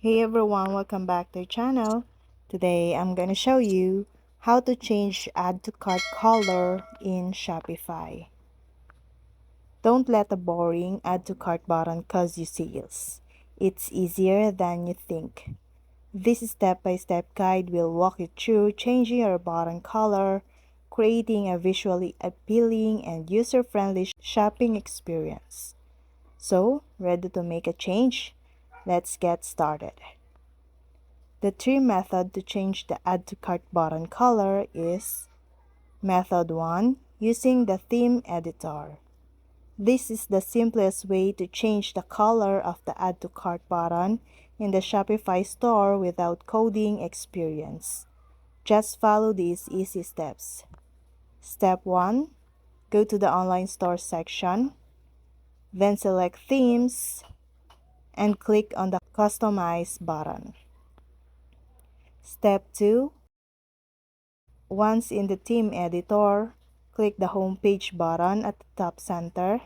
Hey everyone, welcome back to the channel. Today I'm gonna show you how to change add to cart color in Shopify. Don't let the boring add to cart button cause you sales. It's easier than you think. This step-by-step guide will walk you through changing your button color, creating a visually appealing and user-friendly shopping experience. So, ready to make a change? Let's get started. The three method to change the add to cart button color is Method 1, using the theme editor. This is the simplest way to change the color of the add to cart button in the Shopify store without coding experience. Just follow these easy steps. Step 1, go to the online store section, then select themes and click on the customize button. Step 2, once in the theme editor, click the homepage button at the top center,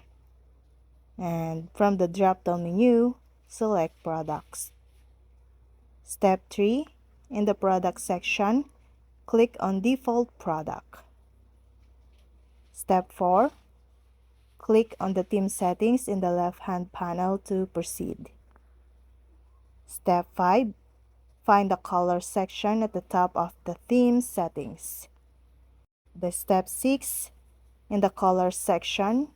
and from the drop-down menu, select Products. Step 3, in the Product section, click on Default Product. Step 4, click on the theme settings in the left-hand panel to proceed. Step 5, find the color section at the top of the theme settings. Step 6, in the color section,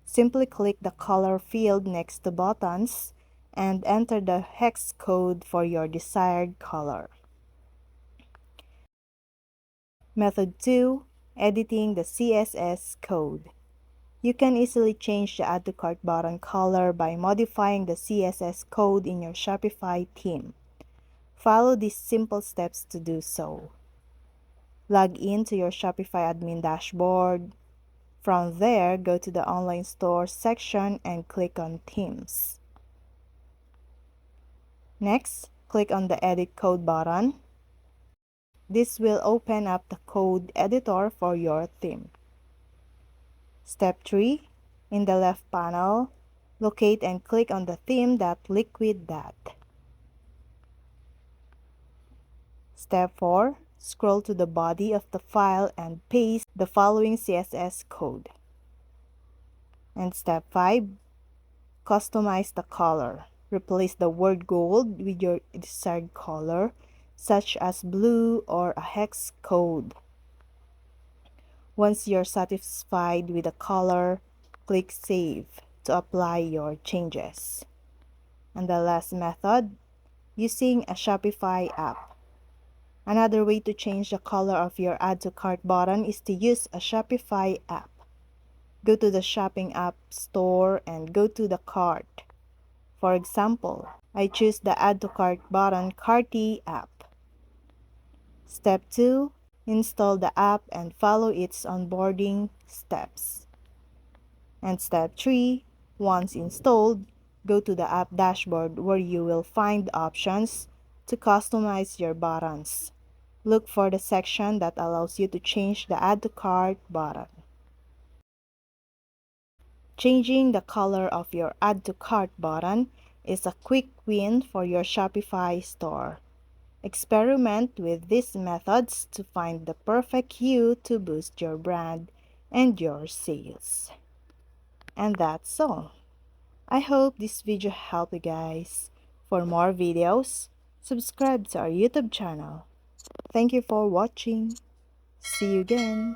simply click the color field next to buttons and enter the hex code for your desired color. Method 2, editing the CSS code. You can easily change the add to cart button color by modifying the CSS code in your Shopify theme. Follow these simple steps to do so. Log in to your Shopify admin dashboard. From there, go to the online store section and click on Themes. Next, click on the Edit Code button. This will open up the code editor for your theme. Step 3, in the left panel, locate and click on the theme.liquid. Step 4, scroll to the body of the file and paste the following CSS code. And step 5, customize the color. Replace the word gold with your desired color, such as blue or a hex code. Once you're satisfied with the color, click Save to apply your changes. And the last method, using a Shopify app. Another way to change the color of your add to cart button is to use a Shopify app. Go to the shopping app store and go to the cart. For example, I choose the add to cart button Carty app. Step 2, install the app and follow its onboarding steps. And step 3, once installed, go to the app dashboard where you will find options to customize your buttons. Look for the section that allows you to change the add to cart button. Changing the color of your add to cart button is a quick win for your Shopify store. Experiment with these methods to find the perfect hue to boost your brand and your sales. And that's all. I hope this video helped you guys. For more videos, subscribe to our YouTube channel. Thank you for watching. See you again.